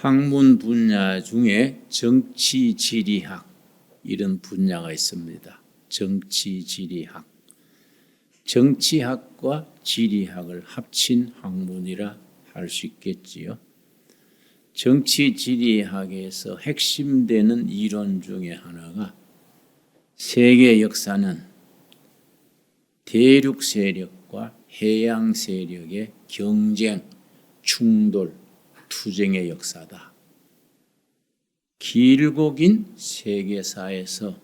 학문 분야 중에 정치지리학 이런 분야가 있습니다. 정치지리학. 정치학과 지리학을 합친 학문이라 할 수 있겠지요. 정치지리학에서 핵심되는 이론 중에 하나가 세계 역사는 대륙 세력과 해양 세력의 경쟁, 충돌, 투쟁의 역사다. 길고 긴 세계사에서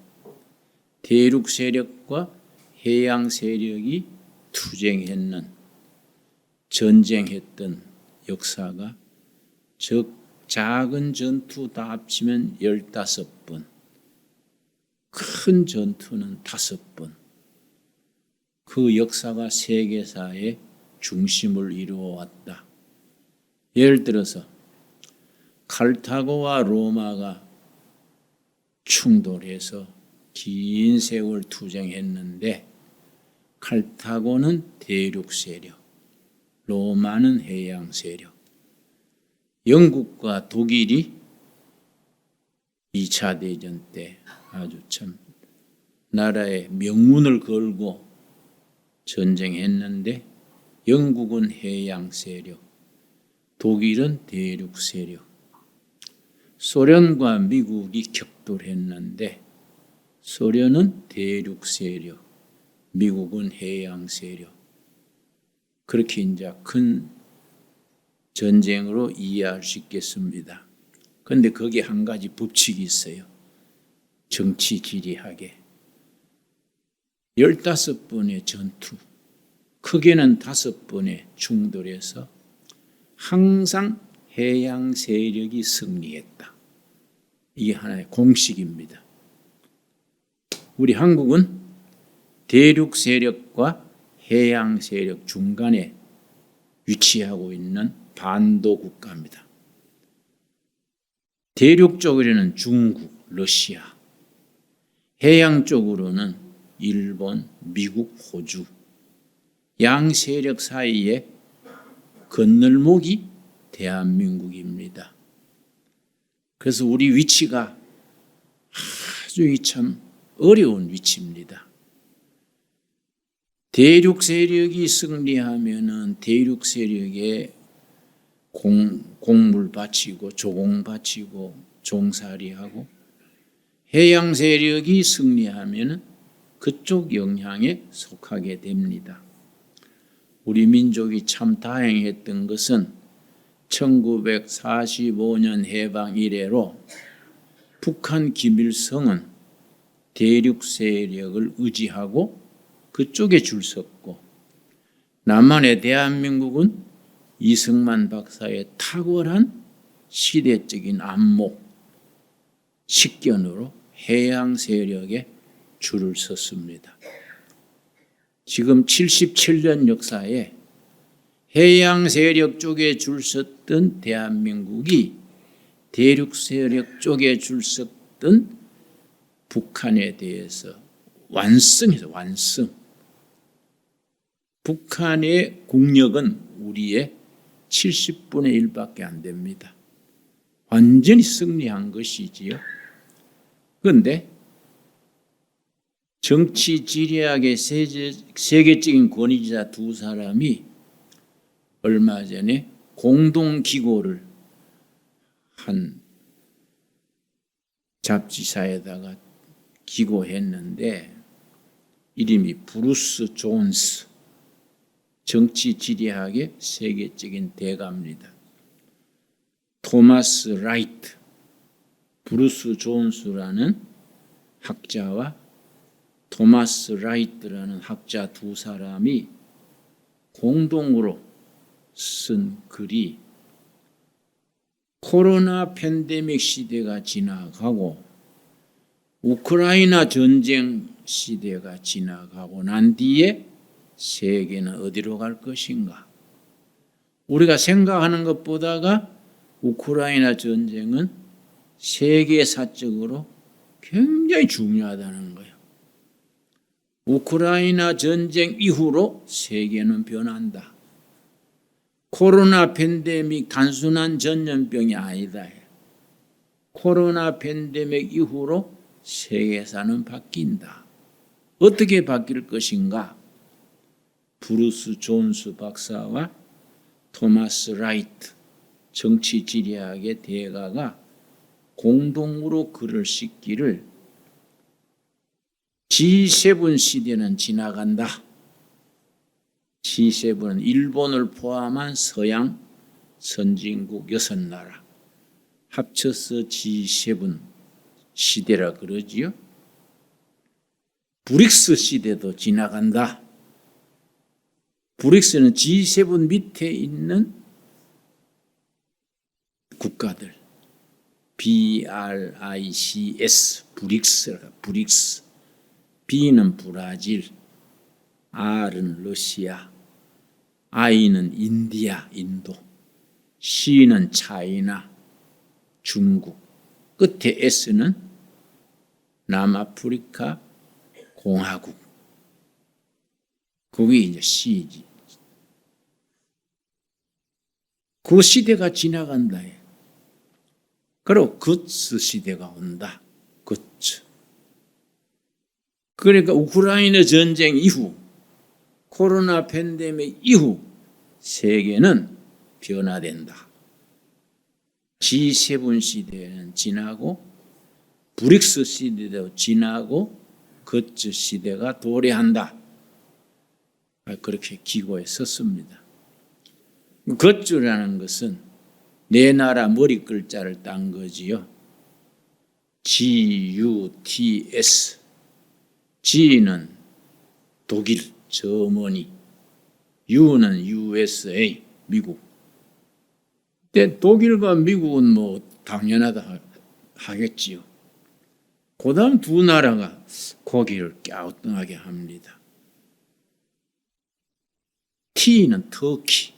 대륙 세력과 해양 세력이 투쟁했는, 전쟁했던 역사가 작은 전투 다 합치면 15번, 큰 전투는 5번, 그 역사가 세계사의 중심을 이루어왔다. 예를 들어서 카르타고와 로마가 충돌해서 긴 세월 투쟁했는데 카르타고는 대륙 세력, 로마는 해양 세력. 영국과 독일이 2차 대전 때 아주 참 나라의 명운을 걸고 전쟁했는데 영국은 해양 세력, 독일은 대륙 세력. 소련과 미국이 격돌했는데 소련은 대륙 세력, 미국은 해양 세력. 그렇게 이제 큰 전쟁으로 이해할 수 있겠습니다. 그런데 거기에 한 가지 법칙이 있어요. 정치지리학에 15번의 전투, 크게는 5번의 충돌에서 항상 해양 세력이 승리했다. 이게 하나의 공식입니다. 우리 한국은 대륙 세력과 해양 세력 중간에 위치하고 있는 반도 국가입니다. 대륙 쪽으로는 중국, 러시아, 해양 쪽으로는 일본, 미국, 호주, 양 세력 사이에 건널목이 대한민국입니다. 그래서 우리 위치가 아주 참 어려운 위치입니다. 대륙 세력이 승리하면은 대륙 세력에 공물 바치고 조공 바치고 종살이하고, 해양 세력이 승리하면은 그쪽 영향에 속하게 됩니다. 우리 민족이 참 다행했던 것은 1945년 해방 이래로 북한 김일성은 대륙 세력을 의지하고 그쪽에 줄 섰고, 남한의 대한민국은 이승만 박사의 탁월한 시대적인 안목, 식견으로 해양 세력에 줄을 섰습니다. 지금 77년 역사에 해양 세력 쪽에 줄 섰던 대한민국이 대륙 세력 쪽에 줄 섰던 북한에 대해서 완승해서 완승. 북한의 국력은 우리의 70분의 1밖에 안 됩니다. 완전히 승리한 것이지요. 그런데 정치 지리학의 세계적인 권위자 두 사람이 얼마 전에 공동기고를 한 잡지사에다가 기고했는데 이름이 브루스 존스, 정치지리학의 세계적인 대가입니다. 토마스 라이트, 브루스 존스라는 학자와 토마스 라이트라는 학자 두 사람이 공동으로 쓴 글이 코로나 팬데믹 시대가 지나가고 우크라이나 전쟁 시대가 지나가고 난 뒤에 세계는 어디로 갈 것인가? 우리가 생각하는 것보다가 우크라이나 전쟁은 세계사적으로 굉장히 중요하다는 거예요. 우크라이나 전쟁 이후로 세계는 변한다. 코로나 팬데믹 단순한 전염병이 아니다. 코로나 팬데믹 이후로 세계사는 바뀐다. 어떻게 바뀔 것인가? 브루스 존스 박사와 토마스 라이트 정치지리학의 대가가 공동으로 글을 싣기를 G7 시대는 지나간다. G7은 일본을 포함한 서양 선진국 6나라 합쳐서 G7 시대라 그러지요. 브릭스 시대도 지나간다. 브릭스는 G7 밑에 있는 국가들 BRICS 브릭스 B는 브라질, R은 러시아, I는 인디아, 인도, C는 차이나, 중국, 끝에 S는 남아프리카 공화국. 그게 이제 C지. 그 시대가 지나간다. 그리고 거츠 시대가 온다. 거츠. 그러니까 우크라이나 전쟁 이후, 코로나 팬데믹 이후 세계는 변화된다. G7 시대는 지나고 브릭스 시대도 지나고 거츠 시대가 도래한다. 그렇게 기고에 썼습니다. 거츠라는 것은 네 나라 머리 글자를 딴 거지요. GUTS. G는 독일, 저머니, U는 USA, 미국. 근데 독일과 미국은 뭐 당연하다 하겠지요. 그 다음 두 나라가 고기를 갸우뚱하게 합니다. T는 터키,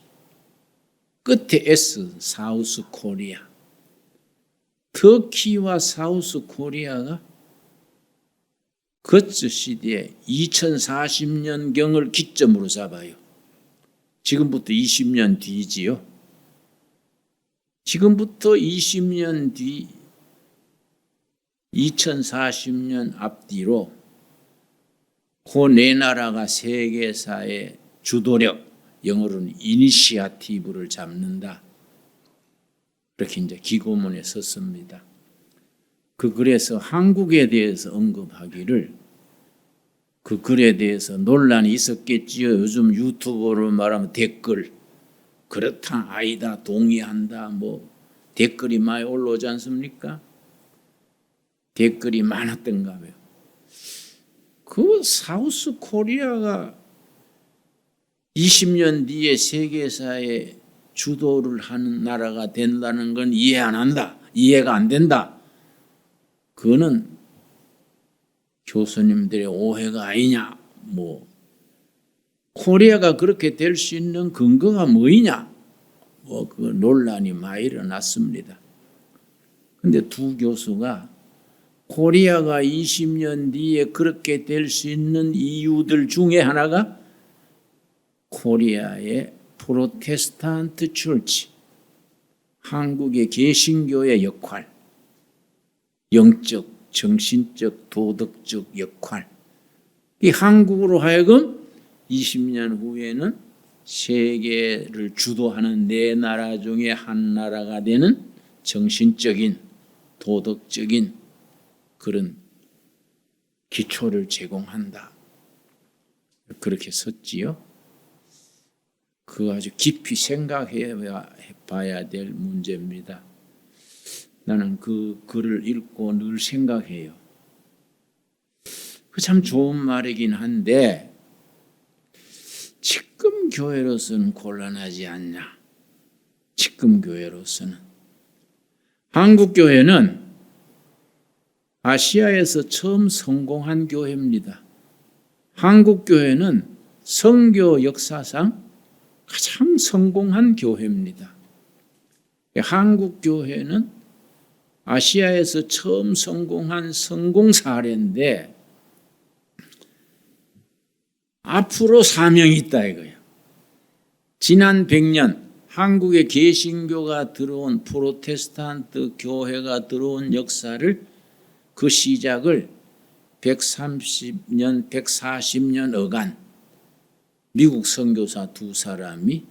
끝에 S, 사우스 코리아. 터키와 사우스 코리아가 거츠 시대에 2040년경을 기점으로 잡아요. 지금부터 20년 뒤지요. 지금부터 20년 뒤 2040년 앞뒤로 그 네 나라가 세계사의 주도력, 영어로는 이니시아티브를 잡는다. 이렇게 이제 기고문에 썼습니다. 그 글에서 한국에 대해서 언급하기를 그 글에 대해서 논란이 있었겠지요. 요즘 유튜브로 말하면 댓글 그렇다 아니다 동의한다 뭐 댓글이 많이 올라오지 않습니까? 댓글이 많았던가 봐요. 그 사우스 코리아가 20년 뒤에 세계사의 주도를 하는 나라가 된다는 건 이해 안 한다. 이해가 안 된다. 그거는 교수님들의 오해가 아니냐. 뭐 코리아가 그렇게 될 수 있는 근거가 뭐이냐. 뭐 그 논란이 많이 일어났습니다. 근데 두 교수가 코리아가 20년 뒤에 그렇게 될 수 있는 이유들 중에 하나가 코리아의 프로테스탄트 철치, 한국의 개신교의 역할, 영적, 정신적, 도덕적 역할. 이 한국으로 하여금 20년 후에는 세계를 주도하는 네 나라 중에 한 나라가 되는 정신적인, 도덕적인 그런 기초를 제공한다. 그렇게 썼지요. 그거 아주 깊이 생각해 봐야 될 문제입니다. 나는 그 글을 읽고 늘 생각해요. 그 참 좋은 말이긴 한데 지금 교회로서는 곤란하지 않냐. 지금 교회로서는. 한국 교회는 아시아에서 처음 성공한 교회입니다. 한국 교회는 선교 역사상 가장 성공한 교회입니다. 한국 교회는 아시아에서 처음 성공한 성공 사례인데 앞으로 사명이 있다 이거예요. 지난 100년 한국에 개신교가 들어온 프로테스탄트 교회가 들어온 역사를 그 시작을 130년, 140년 어간 미국 선교사 두 사람이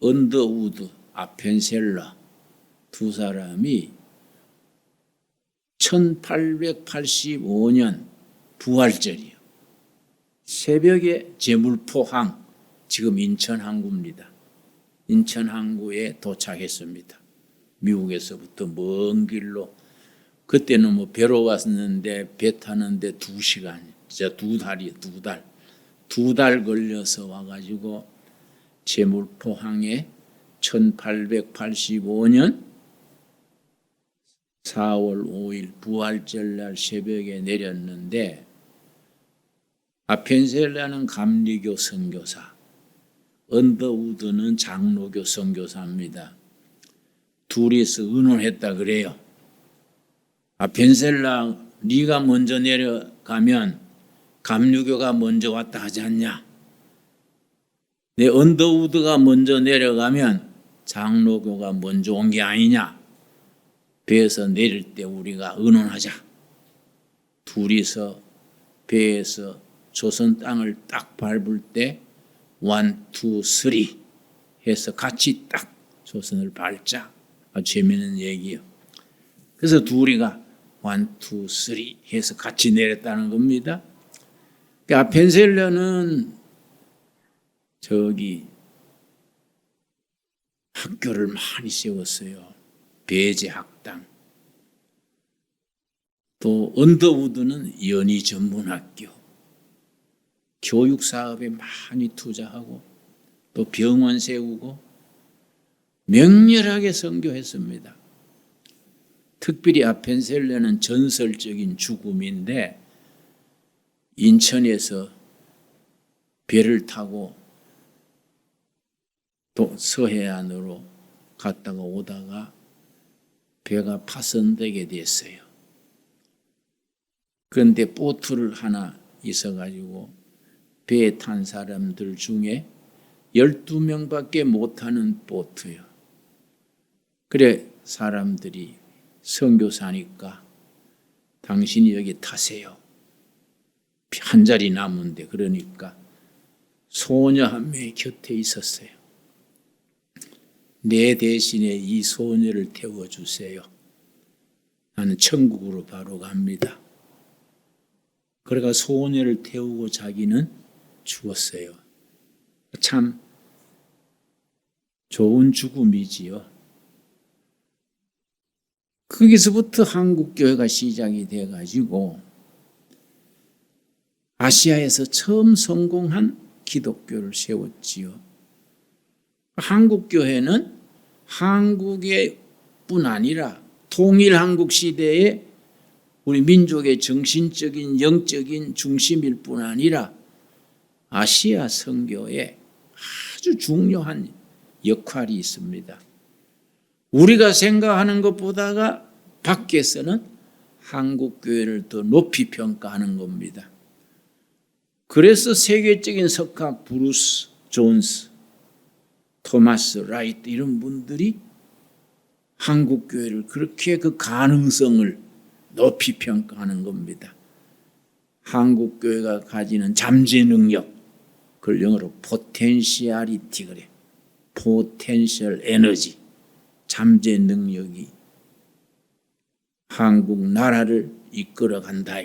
언더우드, 아펜셀러 두 사람이 1885년 부활절이요. 새벽에 제물포항, 지금 인천 항구입니다. 인천 항구에 도착했습니다. 미국에서부터 먼 길로. 그때는 뭐 배로 왔는데 배 타는데 2시간, 진짜 2달이요, 2달. 2달 걸려서 와가지고 제물포항에 1885년 4월 5일 부활절날 새벽에 내렸는데, 아펜셀라는 감리교 선교사, 언더우드는 장로교 선교사입니다. 둘이서 의논했다 그래요. 아펜셀라, 네가 먼저 내려가면 감리교가 먼저 왔다 하지 않냐? 내 언더우드가 먼저 내려가면 장로교가 먼저 온 게 아니냐? 배에서 내릴 때 우리가 의논하자. 둘이서 배에서 조선 땅을 딱 밟을 때 1, 2, 3 해서 같이 딱 조선을 밟자. 아주 재미있는 얘기예요. 그래서 둘이가 1, 2, 3 해서 같이 내렸다는 겁니다. 아펜셀러는 저기 학교를 많이 세웠어요. 배제학당. 또 언더우드는 연희전문학교. 교육사업에 많이 투자하고 또 병원 세우고 맹렬하게 선교했습니다. 특별히 아펜셀러는 전설적인 죽음인데, 인천에서 배를 타고 또 서해안으로 갔다가 오다가 배가 파손되게 됐어요. 그런데 보트를 하나 있어가지고 배에 탄 사람들 중에 12명밖에 못 타는 보트요. 그래 사람들이 선교사니까 당신이 여기 타세요. 한 자리 남은데, 그러니까 소녀 한 명이 곁에 있었어요. 내 대신에 이 소녀를 태워주세요. 나는 천국으로 바로 갑니다. 그러니까 소녀를 태우고 자기는 죽었어요. 참 좋은 죽음이지요. 거기서부터 한국교회가 시작이 돼가지고 아시아에서 처음 성공한 기독교를 세웠지요. 한국교회는 한국의 뿐 아니라 통일한국 시대에 우리 민족의 정신적인 영적인 중심일 뿐 아니라 아시아 선교에 아주 중요한 역할이 있습니다. 우리가 생각하는 것보다가 밖에서는 한국교회를 더 높이 평가하는 겁니다. 그래서 세계적인 석학 브루스 존스, 토마스 라이트 이런 분들이 한국교회를 그렇게 그 가능성을 높이 평가하는 겁니다. 한국교회가 가지는 잠재 능력, 그걸 영어로 포텐시얼리티 그래. 포텐셜 에너지, 잠재 능력이 한국 나라를 이끌어 간다.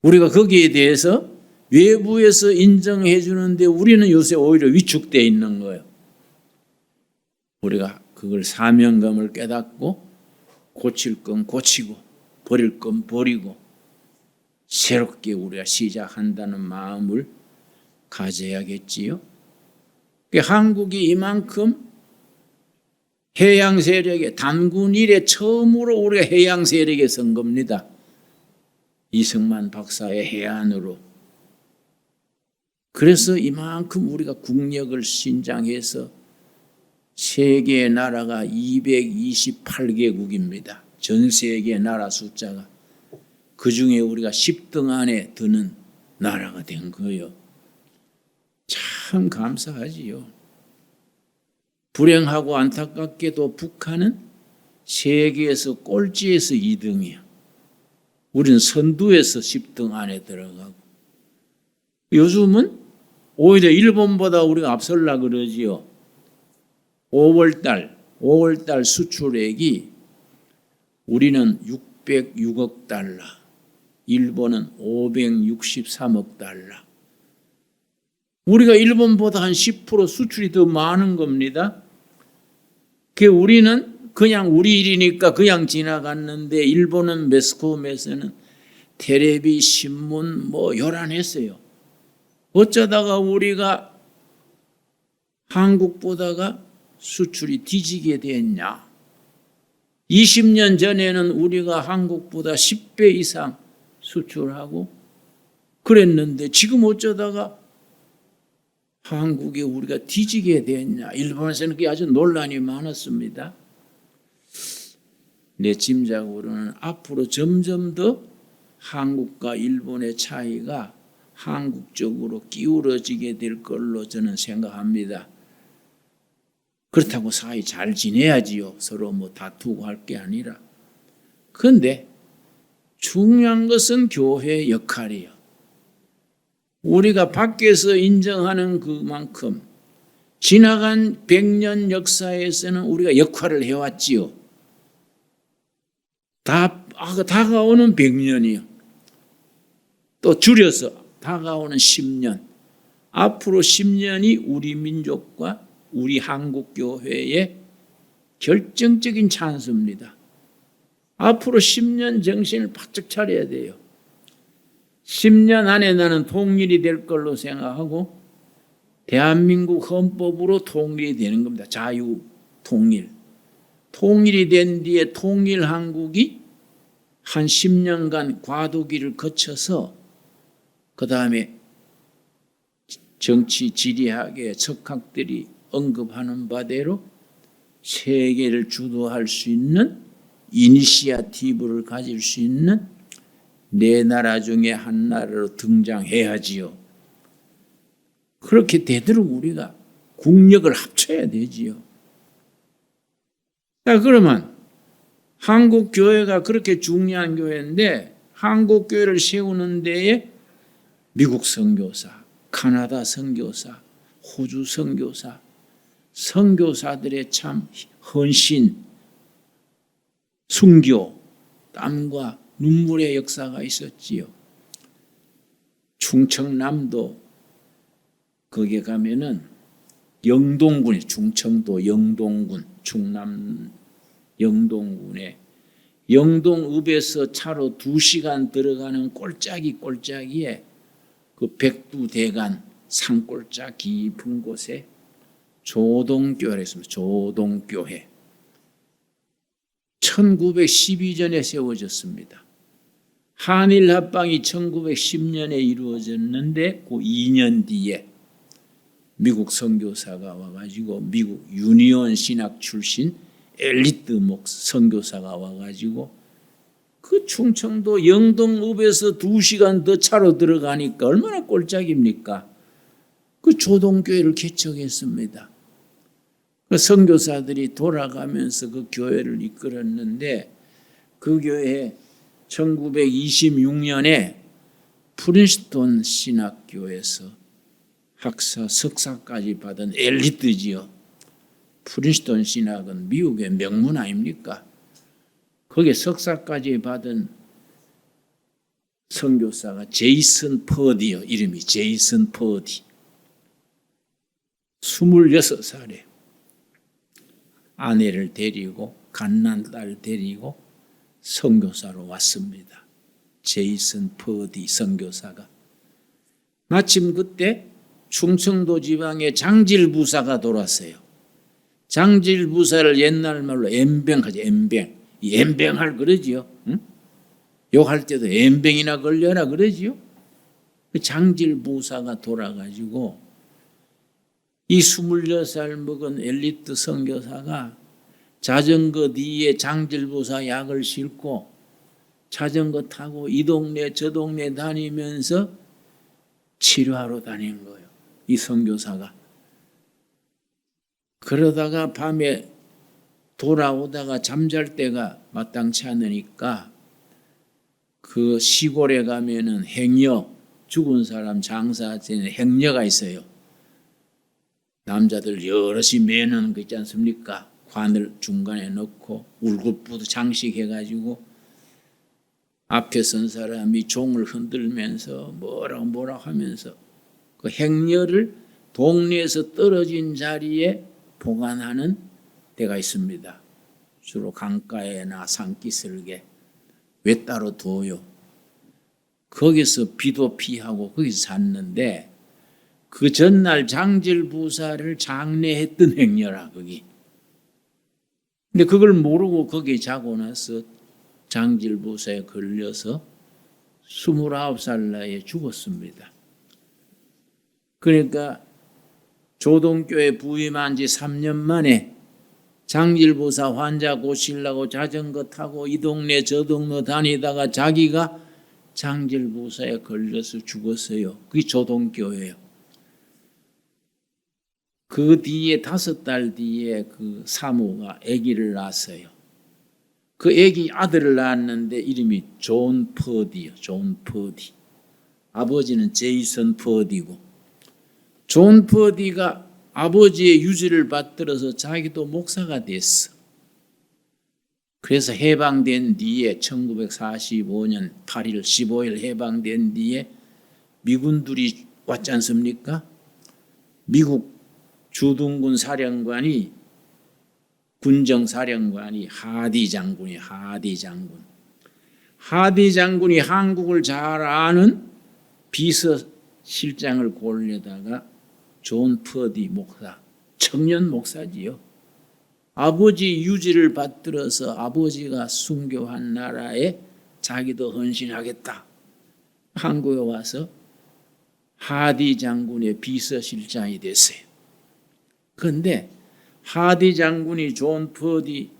우리가 거기에 대해서 외부에서 인정해 주는데 우리는 요새 오히려 위축되어 있는 거예요. 우리가 그걸 사명감을 깨닫고 고칠 건 고치고 버릴 건 버리고 새롭게 우리가 시작한다는 마음을 가져야겠지요. 한국이 이만큼 해양 세력에 단군 이래 처음으로 우리가 해양 세력에 선 겁니다. 이승만 박사의 해안으로. 그래서 이만큼 우리가 국력을 신장해서 세계의 나라가 228개국입니다. 전 세계 나라 숫자가. 그중에 우리가 10등 안에 드는 나라가 된 거예요. 참 감사하지요. 불행하고 안타깝게도 북한은 세계에서 꼴찌에서 2등이야. 우리는 선두에서 10등 안에 들어가고. 요즘은 오히려 일본보다 우리가 앞설라 그러지요. 5월달 수출액이 우리는 606억 달러, 일본은 563억 달러. 우리가 일본보다 한 10% 수출이 더 많은 겁니다. 그 우리는 그냥 우리 일이니까 그냥 지나갔는데 일본은 매스컴에서는 텔레비, 신문 뭐 요란했어요. 어쩌다가 우리가 한국보다가 수출이 뒤지게 됐냐. 20년 전에는 우리가 한국보다 10배 이상 수출하고 그랬는데 지금 어쩌다가 한국에 우리가 뒤지게 됐냐. 일본에서는 그게 아주 논란이 많았습니다. 내 짐작으로는 앞으로 점점 더 한국과 일본의 차이가 한국 쪽으로 기울어지게 될 걸로 저는 생각합니다. 그렇다고 사이 잘 지내야지요. 서로 뭐 다투고 할 게 아니라. 그런데 중요한 것은 교회의 역할이에요. 우리가 밖에서 인정하는 그만큼 지나간 100년 역사에서는 우리가 역할을 해왔지요. 다가오는 100년이요. 또 줄여서 다가오는 10년. 앞으로 10년이 우리 민족과 우리 한국교회의 결정적인 찬스입니다. 앞으로 10년 정신을 바짝 차려야 돼요. 10년 안에 나는 통일이 될 걸로 생각하고 대한민국 헌법으로 통일이 되는 겁니다. 자유, 통일. 통일이 된 뒤에 통일 한국이 한 10년간 과도기를 거쳐서 그 다음에 정치 지리학의 석학들이 언급하는 바대로 세계를 주도할 수 있는 이니시아티브를 가질 수 있는 네 나라 중에 한 나라로 등장해야지요. 그렇게 되도록 우리가 국력을 합쳐야 되지요. 자, 그러면 한국 교회가 그렇게 중요한 교회인데 한국 교회를 세우는 데에 미국 선교사, 카나다 선교사, 호주 선교사, 선교사들의 참 헌신, 순교, 땀과 눈물의 역사가 있었지요. 충청남도 거기에 가면은 영동군에 충청도 영동군 충남 영동군에 영동읍에서 차로 2시간 들어가는 꼴짜기에 그 백두대간 산골짜 깊은 곳에 조동교회를 했습니다. 조동교회. 1912년에 세워졌습니다. 한일 합방이 1910년에 이루어졌는데 그 2년 뒤에 미국 선교사가 와가지고 미국 유니온 신학 출신 엘리트 선교사가 와가지고 그 충청도 영동읍에서 2시간 더 차로 들어가니까 얼마나 꼴짝입니까? 그 조동교회를 개척했습니다. 그 선교사들이 돌아가면서 그 교회를 이끌었는데 그 교회에 1926년에 프린스턴 신학교에서 학사, 석사까지 받은 엘리트지요. 프린스턴 신학은 미국의 명문 아닙니까? 거기에 석사까지 받은 선교사가 제이슨 퍼디요. 이름이 제이슨 퍼디. 26살에 아내를 데리고 갓난딸 데리고 선교사로 왔습니다. 제이슨 퍼디 선교사가. 마침 그때 충청도 지방에 장질부사가 돌았어요. 장질부사를 옛날 말로 엠뱅하죠. 엠뱅. 이 엠뱅할 그러지요. 응? 욕할 때도 엠뱅이나 걸려라 그러지요. 그 장질부사가 돌아가지고 이 26살 먹은 엘리트 선교사가 자전거 뒤에 장질부사 약을 싣고 자전거 타고 이 동네 저 동네 다니면서 치료하러 다닌 거예요. 이 선교사가. 그러다가 밤에 돌아오다가 잠잘 때가 마땅치 않으니까 그 시골에 가면은 행여, 죽은 사람 장사하는 행여가 있어요. 남자들 여럿이 매는 거 있지 않습니까? 관을 중간에 넣고 울긋부드 장식해가지고 앞에 선 사람이 종을 흔들면서 뭐라고 하면서 그 행여를 동네에서 떨어진 자리에 보관하는 데가 있습니다. 주로 강가에나 산기슭에. 왜 따로 둬요? 거기서 비도 피하고 거기서 잤는데 그 전날 장질부사를 장례했던 행여라 거기. 근데 그걸 모르고 거기 자고 나서 장질부사에 걸려서 29살 나이에 죽었습니다. 그러니까 조동교에 부임한 지 3년 만에 장질부사 환자 고치려고 자전거 타고 이 동네 저 동네 다니다가 자기가 장질부사에 걸려서 죽었어요. 그게 조동교예요. 그 뒤에 5달 뒤에 그 사모가 아기를 낳았어요. 그 아기 아들을 낳았는데 이름이 존 퍼디요. 존 퍼디. 아버지는 제이슨 퍼디고. 존 퍼디가 아버지의 유지를 받들어서 자기도 목사가 됐어. 그래서 해방된 뒤에 1945년 8일 15일 해방된 뒤에 미군들이 왔지 않습니까? 미국 주둔군 사령관이 군정사령관이 하디 장군이 하디 장군이 한국을 잘 아는 비서실장을 고르려다가 존 퍼디 목사, 청년 목사지요. 아버지 유지를 받들어서 아버지가 순교한 나라에 자기도 헌신하겠다. 한국에 와서 하디 장군의 비서실장이 됐어요. 그런데 하디 장군이 존 퍼디에게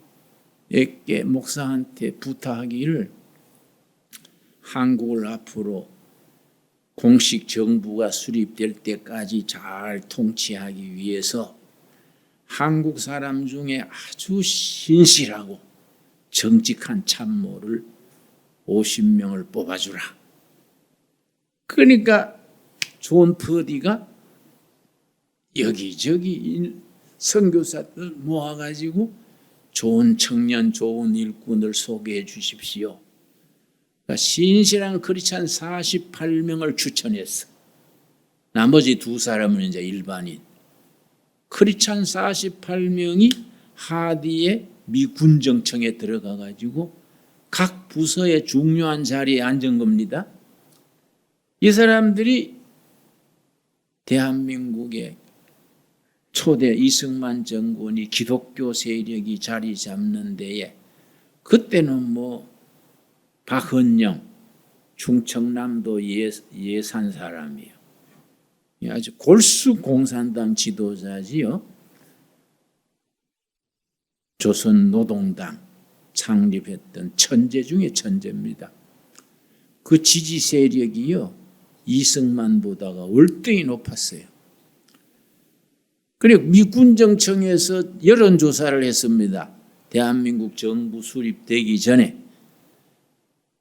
목사한테 부탁하기를 한국을 앞으로 공식 정부가 수립될 때까지 잘 통치하기 위해서 한국 사람 중에 아주 신실하고 정직한 참모를 50명을 뽑아주라. 그러니까 존 퍼디가 여기저기 선교사들 모아가지고 좋은 청년, 좋은 일꾼을 소개해 주십시오. 그러니까 신실한 크리스찬 48명을 추천했어. 나머지 2사람은 이제 일반인. 크리스찬 48명이 하디의 미 군정청에 들어가가지고 각 부서의 중요한 자리에 앉은 겁니다. 이 사람들이 대한민국의 초대 이승만 정권이 기독교 세력이 자리 잡는 데에 그때는 뭐 박헌영 충청남도 예산 사람이요. 아주 골수 공산당 지도자지요. 조선노동당 창립했던 천재 중에 천재입니다. 그 지지 세력이요 이승만보다가 월등히 높았어요. 그리고 미군정청에서 여론조사를 했습니다. 대한민국 정부 수립되기 전에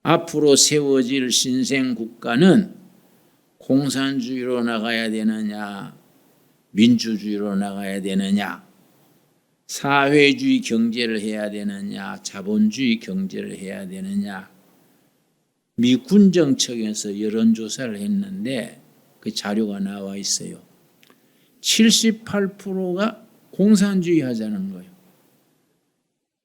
앞으로 세워질 신생국가는 공산주의로 나가야 되느냐, 민주주의로 나가야 되느냐, 사회주의 경제를 해야 되느냐, 자본주의 경제를 해야 되느냐. 미군정청에서 여론조사를 했는데 그 자료가 나와 있어요. 78%가 공산주의 하자는 거예요.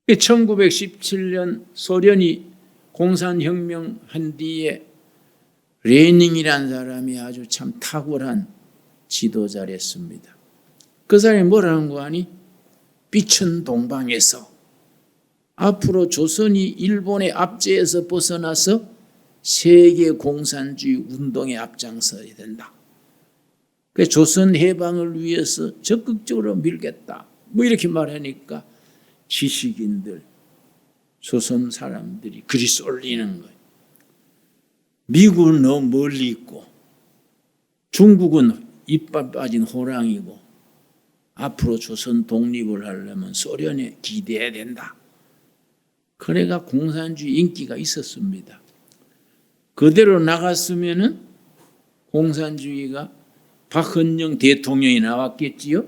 1917년 소련이 공산혁명 한 뒤에 레닌이라는 사람이 아주 참 탁월한 지도자랬습니다. 그 사람이 뭐라는 거 아니? 빛은 동방에서 앞으로 조선이 일본의 압제에서 벗어나서 세계 공산주의 운동에 앞장서야 된다. 그래서 조선 해방을 위해서 적극적으로 밀겠다. 뭐 이렇게 말하니까 지식인들, 조선 사람들이 글이 쏠리는 거예요. 미국은 너무 멀리 있고 중국은 이빨 빠진 호랑이고 앞으로 조선 독립을 하려면 소련에 기대해야 된다. 그래가 공산주의 인기가 있었습니다. 그대로 나갔으면은 공산주의가 박헌영 대통령이 나왔겠지요.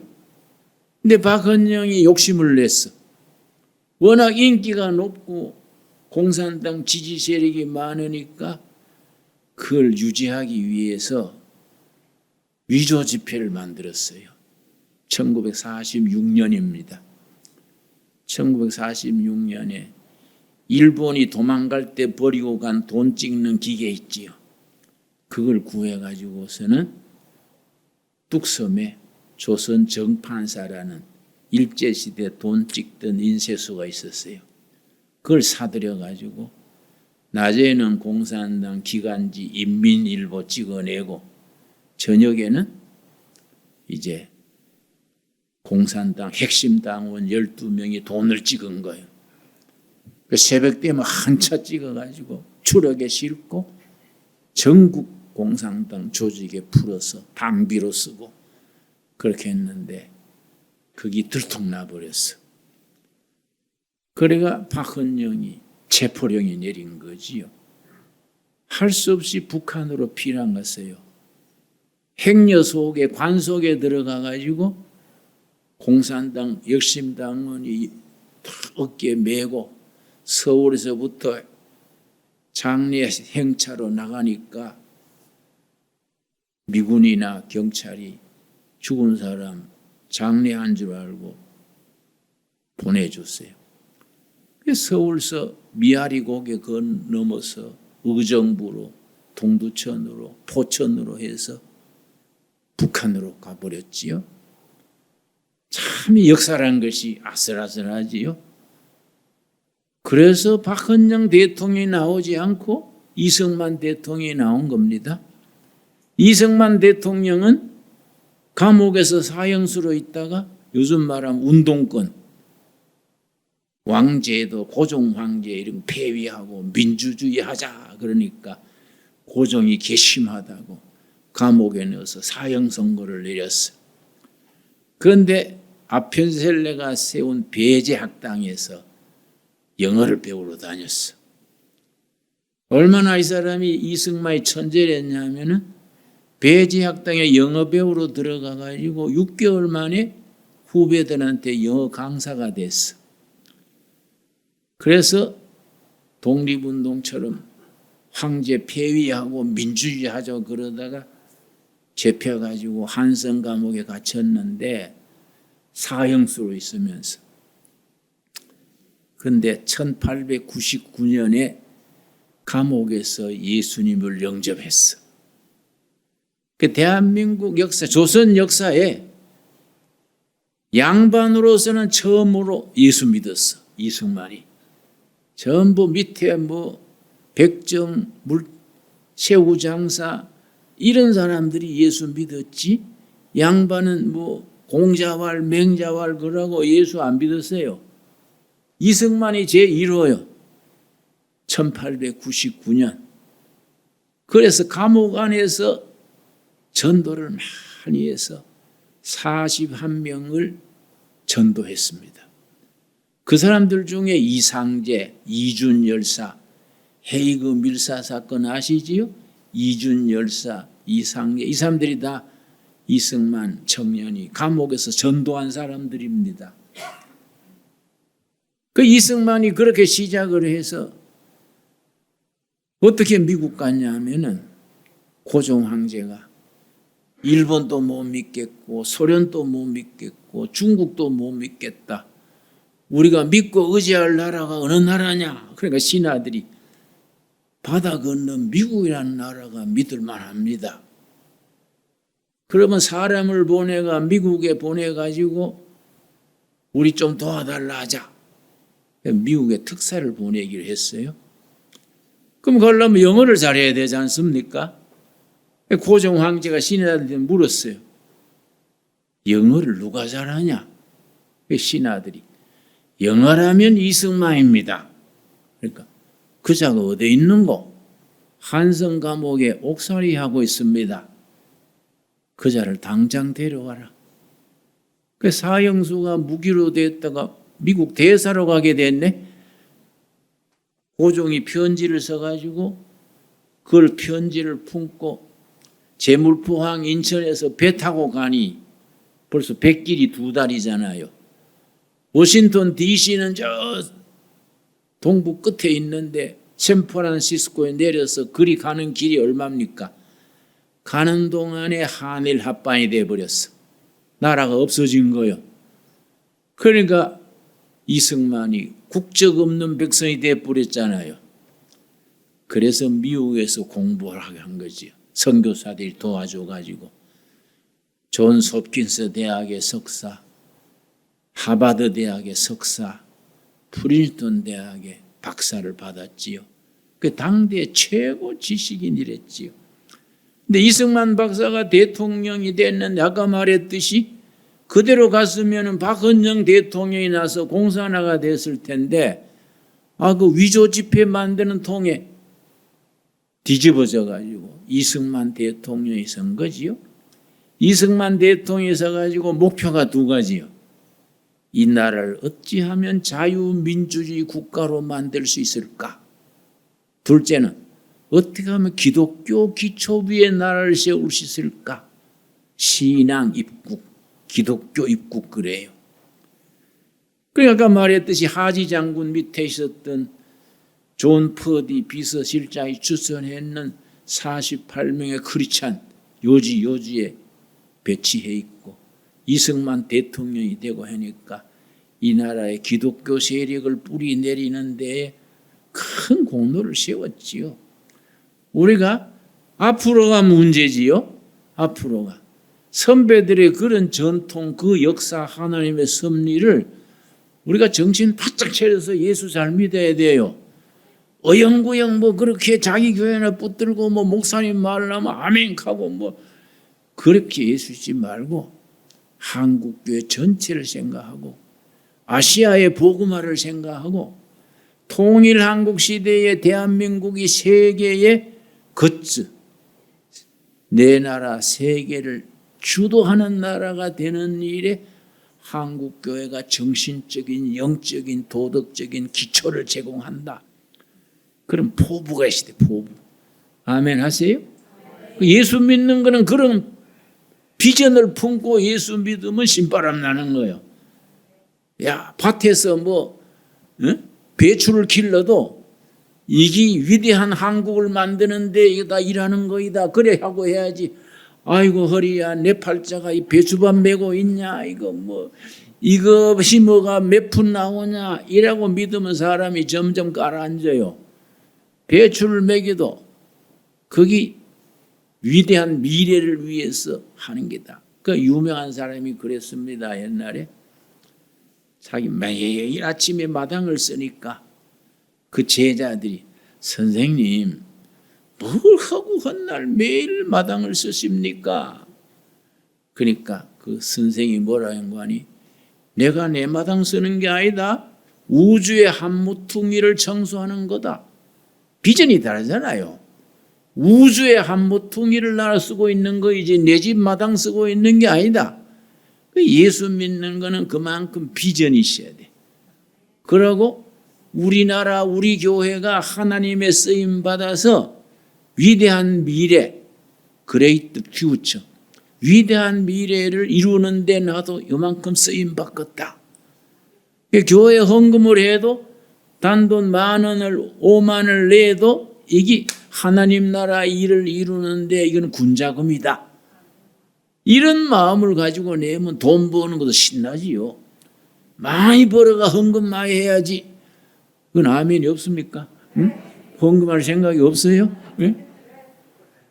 근데 박헌영이 욕심을 냈어. 워낙 인기가 높고 공산당 지지 세력이 많으니까 그걸 유지하기 위해서 위조 지폐를 만들었어요. 1946년입니다. 1946년에 일본이 도망갈 때 버리고 간 돈 찍는 기계 있지요. 그걸 구해가지고서는 뚝섬에 조선 정판사라는 일제시대 돈 찍던 인쇄소가 있었어요. 그걸 사들여가지고 낮에는 공산당 기간지 인민일보 찍어내고 저녁에는 이제 공산당 핵심 당원 12명이 돈을 찍은 거예요. 새벽 되면 한차 찍어가지고 추럭에 싣고 전국 공산당 조직에 풀어서 방비로 쓰고 그렇게 했는데 그게 들통나버렸어. 그래가 박헌영이 체포령이 내린 거지요. 할 수 없이 북한으로 피난 갔어요. 행여 속에 관 속에 들어가 가지고 공산당 역심당원이 어깨에 메고 서울에서부터 장례 행차로 나가니까 미군이나 경찰이 죽은 사람 장례한 줄 알고 보내줬어요. 서울서 미아리 고개 건너면서 의정부로 동두천으로 포천으로 해서 북한으로 가버렸지요. 참 역사란 것이 아슬아슬하지요. 그래서 박헌영 대통령이 나오지 않고 이승만 대통령이 나온 겁니다. 이승만 대통령은 감옥에서 사형수로 있다가 요즘 말하면 운동권, 왕제도, 고종 황제 이런 폐위하고 민주주의 하자 그러니까 고종이 괘씸하다고 감옥에 넣어서 사형 선고를 내렸어. 그런데 아편셀레가 세운 배제학당에서 영어를 배우러 다녔어. 얼마나 이 사람이 이승만이 천재를 했냐면은 배제학당에 영어 배우러 들어가 가지고 6개월 만에 후배들한테 영어 강사가 됐어. 그래서 독립운동처럼 황제 폐위하고 민주주의 하자고 그러다가 잡혀가지고 한성 감옥에 갇혔는데 사형수로 있으면서 근데 1899년에 감옥에서 예수님을 영접했어. 그 대한민국 역사, 조선 역사에 양반으로서는 처음으로 예수 믿었어. 이승만이. 전부 밑에 백정, 새우장사 이런 사람들이 예수 믿었지. 양반은 공자왈, 맹자왈 그러고 예수 안 믿었어요. 이승만이 제1호요. 1899년. 그래서 감옥 안에서 전도를 많이 해서 41명을 전도했습니다. 그 사람들 중에 이상제, 이준열사, 헤이그 밀사 사건 아시지요? 이준열사, 이상제 이 사람들이 다 이승만 청년이 감옥에서 전도한 사람들입니다. 그 이승만이 그렇게 시작을 해서 어떻게 미국 갔냐 하면은 고종 황제가 일본도 못 믿겠고 소련도 못 믿겠고 중국도 못 믿겠다. 우리가 믿고 의지할 나라가 어느 나라냐? 그러니까 신하들이 바다 건너 미국이라는 나라가 믿을 만합니다. 그러면 사람을 보내가 미국에 보내가지고 우리 좀 도와달라 하자. 미국에 특사를 보내기로 했어요. 그럼 그러려면 영어를 잘해야 되지 않습니까? 고종 황제가 신하들한테 물었어요. 영어를 누가 잘하냐? 신하들이 영어라면 이승만입니다. 그러니까 그 자가 어디 있는고? 한성 감옥에 옥살이 하고 있습니다. 그 자를 당장 데려와라. 그 사형수가 무기로 됐다가 미국 대사로 가게 됐네. 고종이 편지를 써가지고 그걸 편지를 품고 제물포항 인천에서 배 타고 가니 벌써 백길이 2달이잖아요. 워싱턴 DC는 저 동부 끝에 있는데 샌프란시스코에 내려서 그리 가는 길이 얼마입니까? 가는 동안에 한일 합반이 돼버렸어. 나라가 없어진 거예요. 그러니까 이승만이 국적 없는 백성이 돼버렸잖아요. 그래서 미국에서 공부를 하게 한 거지요. 선교사들이 도와줘가지고 존스 홉킨스 대학의 석사, 하버드 대학의 석사, 프린스턴 대학의 박사를 받았지요. 그 당대 최고 지식인이랬지요. 근데 이승만 박사가 대통령이 됐는데 아까 말했듯이 그대로 갔으면 박헌영 대통령이 나서 공산화가 됐을 텐데 그 위조 지폐 만드는 통에 뒤집어져 가지고 이승만 대통령이 선 거지요. 이승만 대통령이 서가지고 목표가 2가지요. 이 나라를 어찌하면 자유민주주의 국가로 만들 수 있을까? 둘째는 어떻게 하면 기독교 기초 위에 나라를 세울 수 있을까? 신앙 입국, 기독교 입국 그래요. 그러니까 아까 말했듯이 하지 장군 밑에 있었던 존 퍼디 비서실장이 추천했는 48명의 크리스찬 요지에 배치해 있고 이승만 대통령이 되고 하니까 이 나라의 기독교 세력을 뿌리 내리는 데에 큰 공로를 세웠지요. 우리가 앞으로가 문제지요. 앞으로가. 선배들의 그런 전통, 그 역사 하나님의 섭리를 우리가 정신 바짝 차려서 예수 잘 믿어야 돼요. 어영부영 그렇게 자기 교회나 붙들고 목사님 말하면 아멘하고 그렇게 예수 믿지 말고 한국교회 전체를 생각하고 아시아의 복음화를 생각하고 통일 한국 시대에 대한민국이 세계의 겉즈, 내 나라 세계를 주도하는 나라가 되는 일에 한국교회가 정신적인, 영적인, 도덕적인 기초를 제공한다. 그런 포부가 있어야 돼, 포부. 아멘 하세요? 예수 믿는 거는 그런 비전을 품고 예수 믿으면 신바람 나는 거예요. 야, 밭에서 배추를 길러도 이게 위대한 한국을 만드는데 이거 일하는 거이다. 그래 하고 해야지. 아이고 허리야, 내 팔자가 이 배추밥 메고 있냐? 이거 심어가 몇 푼 나오냐? 이라고 믿으면 사람이 점점 가라앉아요. 배추를 먹여도 거기 위대한 미래를 위해서 하는 게다. 그 유명한 사람이 그랬습니다. 옛날에 자기 매일 아침에 마당을 쓰니까 그 제자들이 선생님 뭘 하고 헛날 매일 마당을 쓰십니까? 그러니까 그 선생이 뭐라 한 거니? 내가 내 마당 쓰는 게 아니다. 우주의 한무퉁이를 청소하는 거다. 비전이 다르잖아요. 우주의 한무퉁이를 나라 쓰고 있는 거 이제 내 집 마당 쓰고 있는 게 아니다. 예수 믿는 거는 그만큼 비전이 있어야 돼. 그러고 우리나라 우리 교회가 하나님의 쓰임 받아서 위대한 미래, 그레이트 퓨처, 위대한 미래를 이루는 데 나도 이만큼 쓰임 받겠다. 교회 헌금을 해도 단돈 10,000원을 50,000원을 내도 이게 하나님 나라 일을 이루는데 이건 군자금이다. 이런 마음을 가지고 내면 돈 버는 것도 신나지요. 많이 벌어가 헌금 많이 해야지. 그건 아멘이 없습니까? 응? 헌금할 생각이 없어요? 응?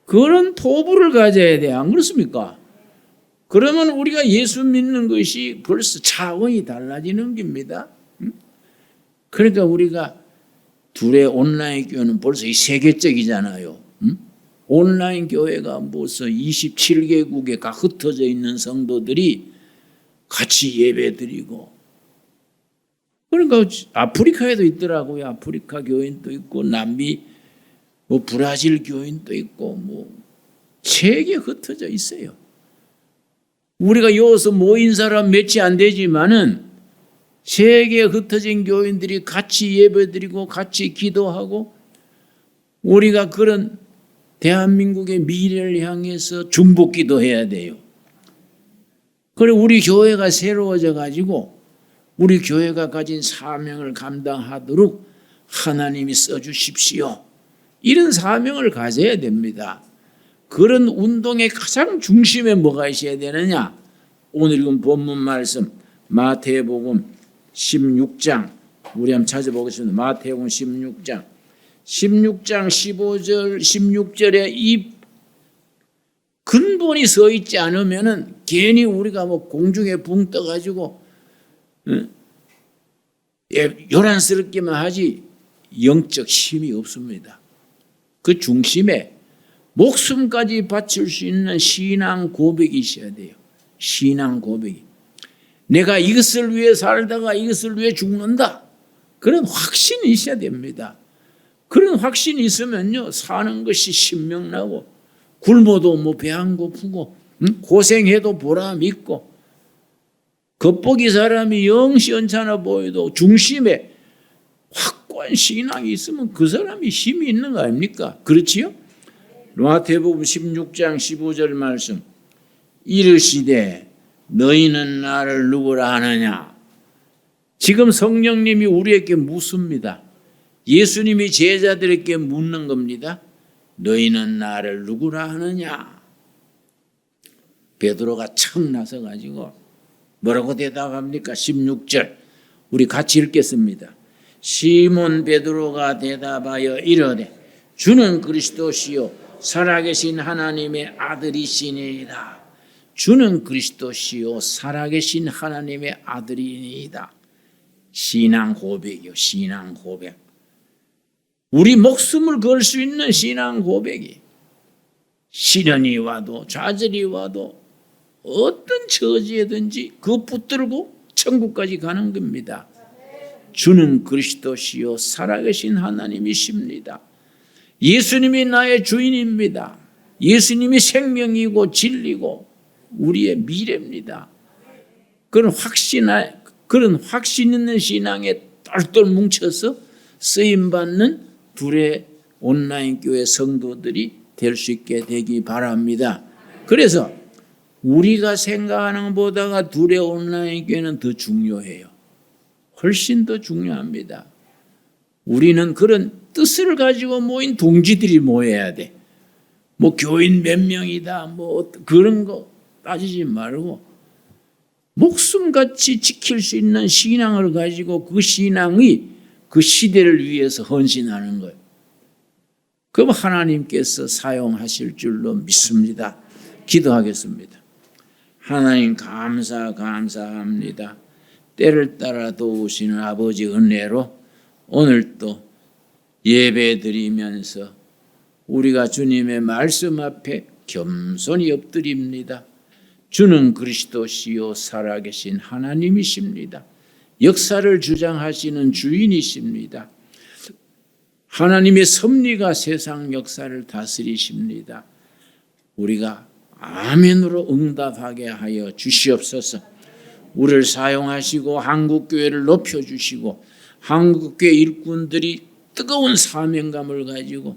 그런 포부를 가져야 돼. 안 그렇습니까? 그러면 우리가 예수 믿는 것이 벌써 차원이 달라지는 겁니다. 응? 그러니까 우리가 둘의 온라인 교회는 벌써 세계적이잖아요. 응? 온라인 교회가 벌써 27개국에 가 흩어져 있는 성도들이 같이 예배드리고, 그러니까 아프리카에도 있더라고요. 아프리카 교인도 있고 남미 브라질 교인도 있고 세계 흩어져 있어요. 우리가 여기서 모인 사람 몇이 안 되지만은 세계에 흩어진 교인들이 같이 예배드리고 같이 기도하고 우리가 그런 대한민국의 미래를 향해서 중보기도 해야 돼요. 그리고 우리 교회가 새로워져 가지고 우리 교회가 가진 사명을 감당하도록 하나님이 써주십시오. 이런 사명을 가져야 됩니다. 그런 운동의 가장 중심에 뭐가 있어야 되느냐? 오늘 읽은 본문 말씀 마태복음 16장 우리 한번 찾아보겠습니다. 마태복음 16장 15절 16절에 이 근본이 서 있지 않으면은 괜히 우리가 뭐 공중에 붕 떠가지고 요란스럽기만 하지 영적 힘이 없습니다. 그 중심에 목숨까지 바칠 수 있는 신앙 고백이 있어야 돼요. 신앙 고백이. 내가 이것을 위해 살다가 이것을 위해 죽는다. 그런 확신이 있어야 됩니다. 그런 확신이 있으면요, 사는 것이 신명나고 굶어도 뭐 배 안 고프고 고생해도 보람 있고 겉보기 사람이 영 시원찮아 보여도 중심에 확고한 신앙이 있으면 그 사람이 힘이 있는 거 아닙니까? 그렇지요? 마태복음 16장 15절 말씀 이르시되 너희는 나를 누구라 하느냐. 지금 성령님이 우리에게 묻습니다. 예수님이 제자들에게 묻는 겁니다. 너희는 나를 누구라 하느냐. 베드로가 척 나서 가지고 뭐라고 대답합니까? 16절 우리 같이 읽겠습니다. 시몬 베드로가 대답하여 이르되 주는 그리스도시요 살아계신 하나님의 아들이시니이다. 주는 그리스도시요 살아계신 하나님의 아들이니이다. 신앙 고백이요. 신앙 고백. 우리 목숨을 걸 수 있는 신앙 고백이 시련이 와도 좌절이 와도 어떤 처지에든지 그거 붙들고 천국까지 가는 겁니다. 주는 그리스도시요 살아계신 하나님이십니다. 예수님이 나의 주인입니다. 예수님이 생명이고 진리고 우리의 미래입니다. 그런 확신 있는 신앙에 똘똘 뭉쳐서 쓰임받는 둘의 온라인 교회 성도들이 될 수 있게 되기 바랍니다. 그래서 우리가 생각하는 것보다가 둘의 온라인 교회는 더 중요해요. 훨씬 더 중요합니다. 우리는 그런 뜻을 가지고 모인 동지들이 모여야 돼. 뭐 교인 몇 명이다 뭐 그런 거 따지지 말고 목숨같이 지킬 수 있는 신앙을 가지고 그 신앙이 그 시대를 위해서 헌신하는 거예요. 그럼 하나님께서 사용하실 줄로 믿습니다. 기도하겠습니다. 하나님 감사합니다. 때를 따라 도우시는 아버지 은혜로 오늘 또 예배드리면서 우리가 주님의 말씀 앞에 겸손히 엎드립니다. 주는 그리스도시요 살아계신 하나님이십니다. 역사를 주장하시는 주인이십니다. 하나님의 섭리가 세상 역사를 다스리십니다. 우리가 아멘으로 응답하게 하여 주시옵소서. 우리를 사용하시고 한국교회를 높여주시고 한국교회 일꾼들이 뜨거운 사명감을 가지고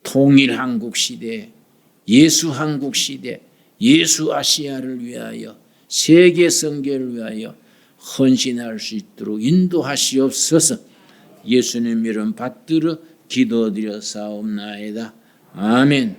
통일 한국 시대, 예수 한국 시대, 예수 아시아를 위하여 세계 선교를 위하여 헌신할 수 있도록 인도하시옵소서. 예수님 이름 받들어 기도드려 사옵나이다. 아멘.